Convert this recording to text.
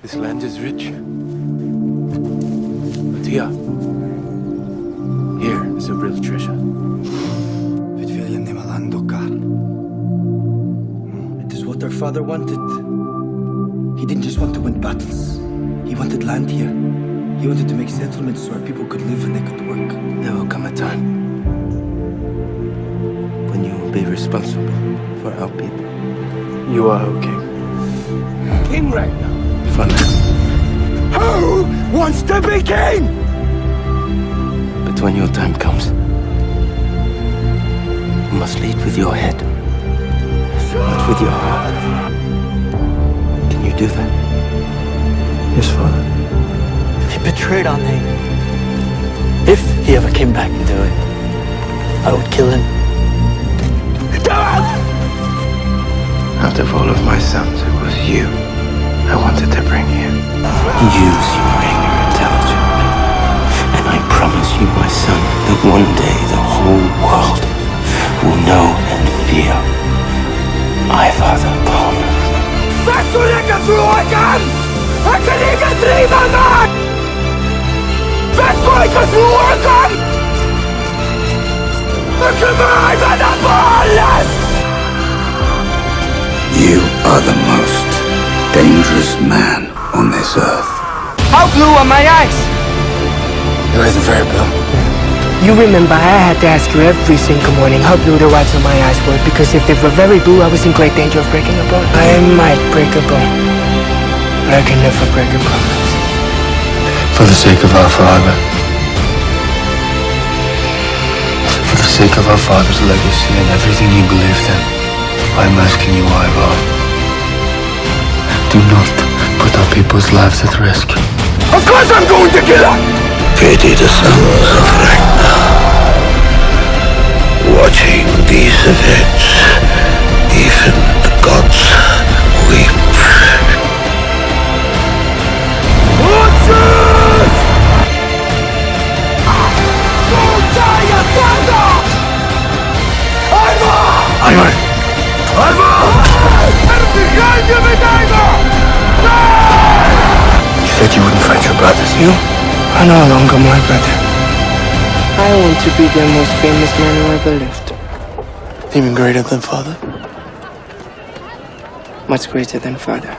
This land is rich. But here is a real treasure. It is what our father wanted. He didn't just want to win battles. He wanted land here. He wanted to make settlements so our people could live and they could work. There will come a time when you will be responsible for our people. You are our king. King Ragnar. Father. Who wants to be king? But when your time comes, you must lead with your head, not with your heart. Can you do that? Yes, Father. He betrayed our name. If he ever came back into it, I would kill him. Out of all of my sons, it was you I wanted to bring here. Use your anger intelligently. And I promise you, my son, that one day the whole world will know and fear Ivar the Palmer. Vet du ikke floken? Jeg kan ikke drive med! Vet du ikke floken? Ikke meg med den ballen! You are the most dangerous man on this earth. How blue are my eyes? Your eyes are very blue. You remember I had to ask you every single morning how blue the whites of my eyes were, because if they were very blue, I was in great danger of breaking a bone. I might break a bone, but I can never break a promise. For the sake of our father. For the sake of our father's legacy and everything he believed in, I'm asking you, Ivar. Do not put our people's lives at risk. Of course I'm going to kill her! Pity the sons of Ragnar. Watching these events, even the gods weep. Watchers! Go die, your father! Ivar! Ivar! Ivar! I'm behind you, Ivar! You said you wouldn't fight your brothers. You are no longer my brother. I want to be the most famous man who ever lived. Even greater than father? Much greater than father.